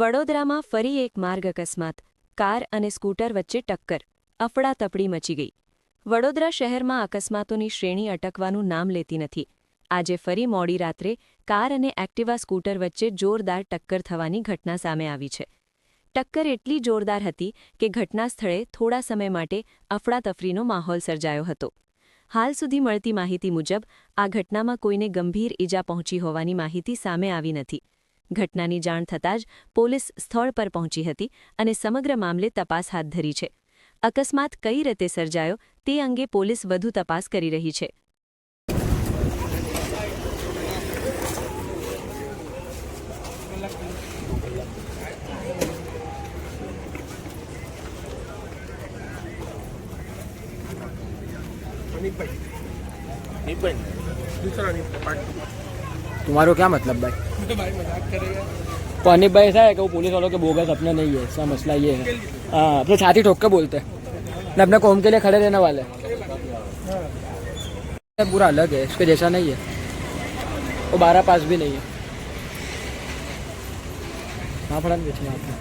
વડોદરામાં ફરી એક માર્ગ અકસ્માત, કાર અને સ્કૂટર વચ્ચે ટક્કર, અફડાતફડી મચી ગઈ. વડોદરા શહેરમાં અકસ્માતોની શ્રેણી અટકવાનું નામ લેતી નથી. આજે ફરી મોડી રાત્રે કાર અને એક્ટિવા સ્કૂટર વચ્ચે જોરદાર ટક્કર થવાની ઘટના સામે આવી છે. ટક્કર એટલી જોરદાર હતી કે ઘટના સ્થળે થોડા સમય માટે અફડાતફડીનો માહોલ સર્જાયો હતો. હાલ સુધી મળતી માહિતી મુજબ આ ઘટનામાં કોઈને ગંભીર ઈજા પહોંચી હોવાની માહિતી સામે આવી નથી. ઘટનાની જાણ થતાં જ પોલીસ સ્થળ પર પહોંચી હતી અને સમગ્ર મામલે તપાસ હાથ ધરી છે. અકસ્માત કઈ રીતે સર્જાયો તે અંગે પોલીસ વધુ તપાસ કરી રહી છે. तुम्हारा क्या मतलब भाई? भाई मजाक करेगा। तो अनिप भाई ऐसा है कि वो पुलिस वालों के बोगस अपने नहीं है, इसका मसला ये है। हाँ, अपने छाती ठोक के बोलते हैं, अपने कौम के लिए खड़े रहने वाले पूरा अलग है, इसके जैसा नहीं है। वो 12 पास भी नहीं है। हाँ, फड़ा बेचना आपने